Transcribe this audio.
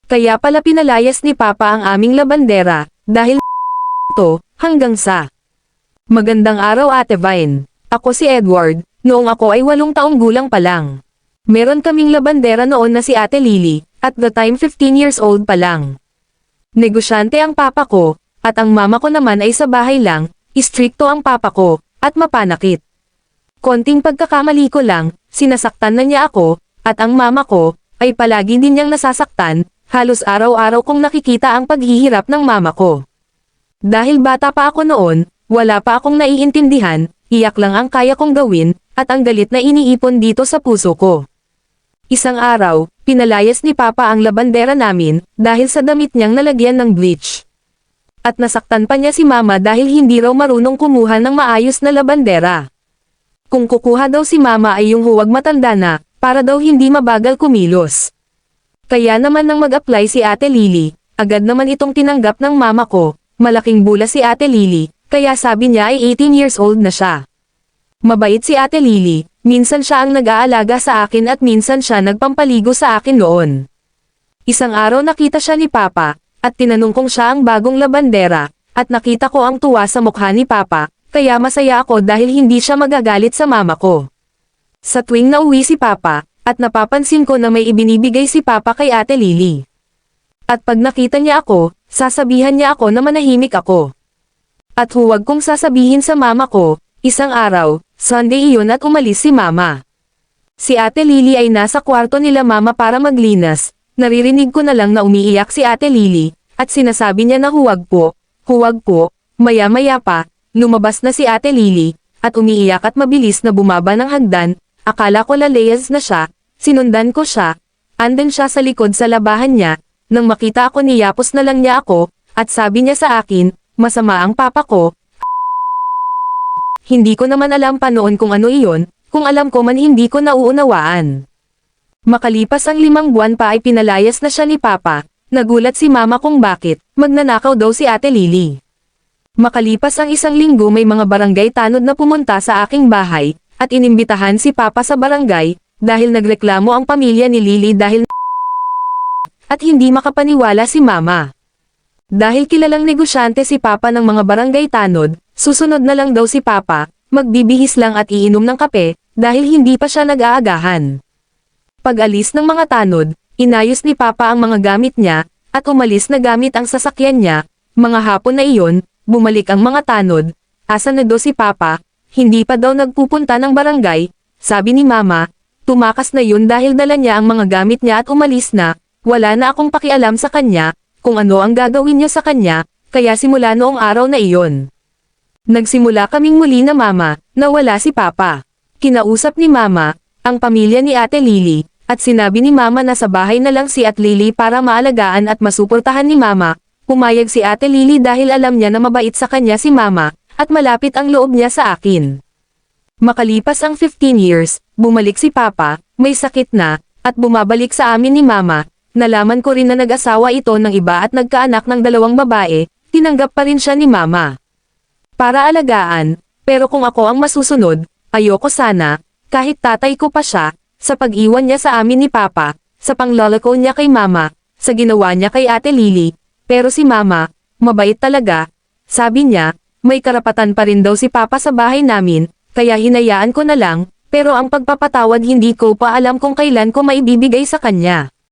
Kaya pala pinalayas ni Papa ang aming labandera, dahil ito, hanggang sa. Magandang araw Ate Vine. Ako si Edward, noong ako ay 8 taong gulang pa lang. Meron kaming labandera noon na si Ate Lily, at the time 15 years old pa lang. Negosyante ang papa ko, at ang mama ko naman ay sa bahay lang, istrikto ang papa ko, at mapanakit. Konting pagkakamali ko lang, sinasaktan na niya ako, at ang mama ko, ay palagi din niyang nasasaktan, halos araw-araw kong nakikita ang paghihirap ng mama ko. Dahil bata pa ako noon, wala pa akong naiintindihan, iyak lang ang kaya kong gawin, at ang galit na iniipon dito sa puso ko. Isang araw, pinalayas ni Papa ang labandera namin, dahil sa damit niyang nalagyan ng bleach. At nasaktan pa niya si Mama dahil hindi raw marunong kumuha ng maayos na labandera. Kung kukuha daw si Mama ay yung huwag matanda na, para daw hindi mabagal kumilos. Kaya naman nang mag-apply si Ate Lily, agad naman itong tinanggap ng mama ko, malaking bula si Ate Lily, kaya sabi niya ay 18 years old na siya. Mabait si Ate Lily, minsan siya ang nag-aalaga sa akin at minsan siya nagpampaligo sa akin noon. Isang araw nakita siya ni Papa, at tinanong kong siya ang bagong labandera, at nakita ko ang tuwa sa mukha ni Papa, kaya masaya ako dahil hindi siya magagalit sa mama ko. Sa tuwing nauwi si Papa, at napapansin ko na may ibinibigay si Papa kay Ate Lily. At pag nakita niya ako, sasabihan niya ako na manahimik ako. At huwag kong sasabihin sa mama ko, isang araw, Sunday iyon at umalis si Mama. Si Ate Lily ay nasa kwarto nila Mama para maglinas, naririnig ko na lang na umiiyak si Ate Lily, at sinasabi niya na huwag po, maya-maya pa, lumabas na si Ate Lily, at umiiyak at mabilis na bumaba ng hagdan, akala ko lalayas na siya. Sinundan ko siya, andun siya sa likod sa labahan niya, nang makita ako niyapos na lang niya ako, at sabi niya sa akin, masama ang papa ko. Hindi ko naman alam pa noon kung ano iyon, kung alam ko man hindi ko nauunawaan. Makalipas ang 5 buwan pa ay pinalayas na siya ni Papa, nagulat si Mama kung bakit, magnanakaw daw si Ate Lily. Makalipas ang 1 linggo may mga barangay tanod na pumunta sa aking bahay, at inimbitahan si Papa sa barangay, dahil nagreklamo ang pamilya ni Lily dahil at hindi makapaniwala si Mama. Dahil kilalang negosyante si Papa ng mga barangay tanod, susunod na lang daw si Papa, magbibihis lang at iinom ng kape, dahil hindi pa siya nag-aagahan. Pag-alis ng mga tanod, inayos ni Papa ang mga gamit niya, at umalis na gamit ang sasakyan niya, mga hapon na iyon, bumalik ang mga tanod, asan na daw si Papa, hindi pa daw nagpupunta ng barangay, sabi ni Mama. Tumakas na yun dahil dala niya ang mga gamit niya at umalis na, wala na akong pakialam sa kanya, kung ano ang gagawin niya sa kanya, kaya simula noong araw na iyon. Nagsimula kaming muli na Mama, na wala si Papa. Kinausap ni Mama, ang pamilya ni Ate Lily, at sinabi ni Mama na sa bahay na lang si Ate Lily para maalagaan at masuportahan ni Mama, pumayag si Ate Lily dahil alam niya na mabait sa kanya si Mama, at malapit ang loob niya sa akin. Makalipas ang 15 years, bumalik si Papa, may sakit na, at bumabalik sa amin ni Mama, nalaman ko rin na nag-asawa ito ng iba at nagkaanak ng 2 babae, tinanggap pa rin siya ni Mama. Para alagaan, pero kung ako ang masusunod, ayoko sana, kahit tatay ko pa siya, sa pag-iwan niya sa amin ni Papa, sa pangloloko niya kay Mama, sa ginawa niya kay Ate Lily, pero si Mama, mabait talaga, sabi niya, may karapatan pa rin daw si Papa sa bahay namin, kaya hinayaan ko na lang, pero ang pagpapatawad hindi ko pa alam kung kailan ko maibibigay sa kanya.